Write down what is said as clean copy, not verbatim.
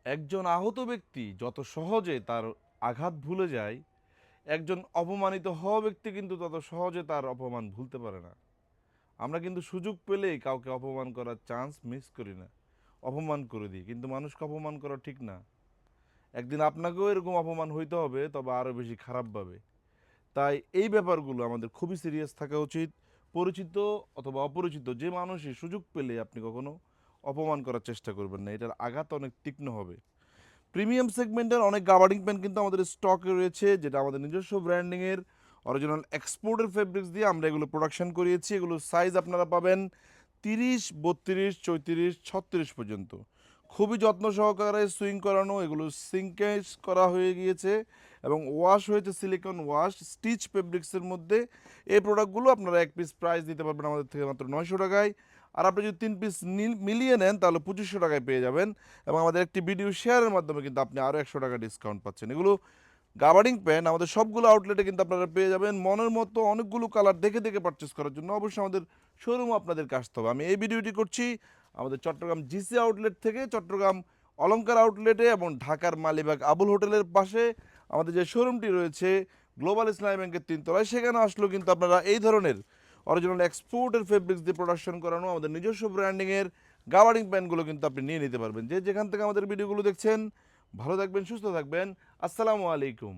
একজন আহত ব্যক্তি যত সহজে তার আঘাত ভুলে যায়, একজন অপমানিত হওয়া ব্যক্তি কিন্তু তত সহজে তার অপমান ভুলতে পারে না। আমরা কিন্তু সুযোগ পেলেই কাউকে অপমান করার চান্স মিস করি না, অপমান করে দিই। কিন্তু মানুষকে অপমান করা ঠিক না। একদিন আপনাকেও এরকম অপমান হইতে হবে, তবে আরও বেশি খারাপভাবে। তাই এই ব্যাপারগুলো আমাদের খুবই সিরিয়াস থাকা উচিত। পরিচিত অথবা অপরিচিত যে মানুষই সুযোগ পেলে আপনি কখনো অপমান করার চেষ্টা করবেন না, এটার আঘাত অনেক তীক্ষ্ণ হবে। প্রিমিয়াম সেগমেন্টের অনেক গাবার্ডিং প্যান্ট কিন্তু আমাদের স্টকে রয়েছে, যেটা আমাদের নিজস্ব ব্র্যান্ডিংয়ের অরিজিনাল এক্সপোর্টের ফেব্রিক্স দিয়ে আমরা এগুলো প্রোডাকশন করিয়েছি। এগুলোর সাইজ আপনারা পাবেন 30, 32, 34, 36 পর্যন্ত। খুবই যত্ন সহকারে সুইং করানো, এগুলো সিঙ্কেজ করা হয়ে গিয়েছে এবং ওয়াশ হয়েছে সিলিকন ওয়াশ স্টিচ ফেব্রিক্সের মধ্যে। এই প্রোডাক্টগুলো আপনারা এক পিস প্রাইস দিতে পারবেন আমাদের থেকে মাত্র 900 টাকায়। আর আপনি যদি 3 পিস মিলিয়ে নেন তাহলে 2500 টাকায় পেয়ে যাবেন। এবং আমাদের একটি ভিডিও শেয়ারের মাধ্যমে কিন্তু আপনি আরও 100 টাকা ডিসকাউন্ট পাচ্ছেন। এগুলো গাবার্ডিং প্যান্ট আমাদের সবগুলো আউটলেটে কিন্তু আপনারা পেয়ে যাবেন। মনের মতো অনেকগুলো কালার দেখে দেখে পারচেস করার জন্য অবশ্যই আমাদের শোরুমও আপনাদেরকে আসতে হবে। আমি এই ভিডিওটি করছি আমাদের চট্টগ্রাম জিসি আউটলেট থেকে, চট্টগ্রাম অলংকার আউটলেটে এবং ঢাকার মালিবাগ আবুল হোটেলের পাশে আমাদের যে শোরুমটি রয়েছে গ্লোবাল ইসলামী ব্যাংকের 3 তলায়, সেখানে আসলেও কিন্তু আপনারা এই ধরনের অরিজিনাল এক্সপোর্টের ফেব্রিক্স দিয়ে প্রোডাকশন করানো আমাদের নিজস্ব ব্র্যান্ডিংয়ের গাবার্ডিং প্যান্টগুলো কিন্তু আপনি নিয়ে নিতে পারবেন। যে যেখান থেকে আমাদের ভিডিওগুলো দেখছেন, ভালো থাকবেন, সুস্থ থাকবেন। আসসালামু আলাইকুম।